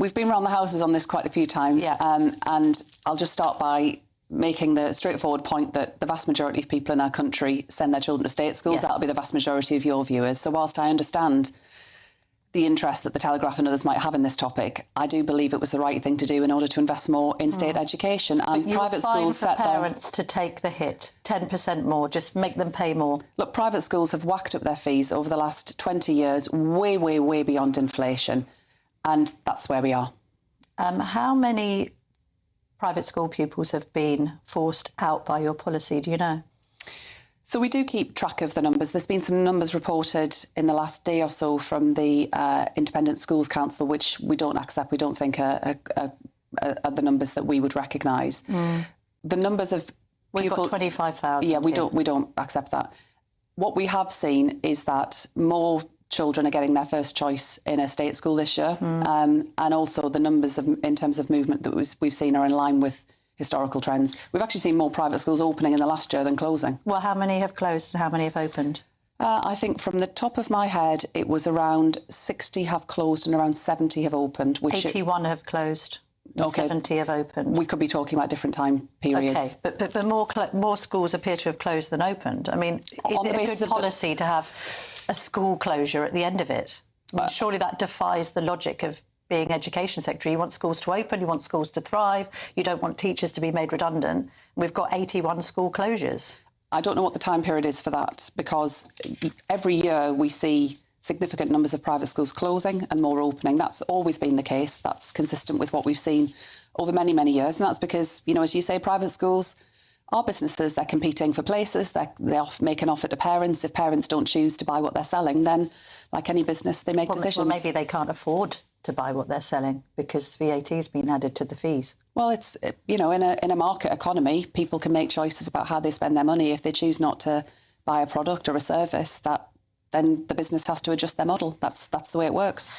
we've been around the houses on this quite a few times, and I'll just start by making the straightforward point that the vast majority of people in our country send their children to state schools. That'll be the vast majority of your viewers. So whilst I understand the interest that the Telegraph and others might have in this topic, I do believe it was the right thing to do in order to invest more in state education. And private schools set parents to take the hit, 10% more, just make them pay more. Look, private schools have whacked up their fees over the last 20 years, way, way, way beyond inflation, and that's where we are. How many private school pupils have been forced out by your policy, do you know? So we do keep track of the numbers. There's been some numbers reported in the last day or so from the Independent Schools Council, which we don't accept. We don't think are the numbers that we would recognise. The numbers of We've got 25,000. Yeah, we don't accept that. What we have seen is that more children are getting their first choice in a state school this year, and also the numbers in terms of movement that we've seen are in line with historical trends. We've actually seen more private schools opening in the last year than closing. Well, how many have closed and how many have opened? I think from the top of my head, it was around 60 have closed and around 70 have opened. 81 have closed. Okay. 70 have opened. We could be talking about different time periods. OK, but more schools appear to have closed than opened. I mean, is it a good policy to have a school closure at the end of it? Surely that defies the logic of being Education Secretary. You want schools to open, you want schools to thrive, you don't want teachers to be made redundant. We've got 81 school closures. I don't know what the time period is for that, because every year we see significant numbers of private schools closing and more opening. That's always been the case. That's consistent with what we've seen over many, many years. And that's because, you know, as you say, private schools are businesses. They're competing for places. They make an offer to parents. If parents don't choose to buy what they're selling, then, like any business, they make decisions. Well, maybe they can't afford to buy what they're selling because VAT has been added to the fees. Well, it's, you know, in a market economy, people can make choices about how they spend their money. If they choose not to buy a product or a service, then the business has to adjust their model. That's the way it works.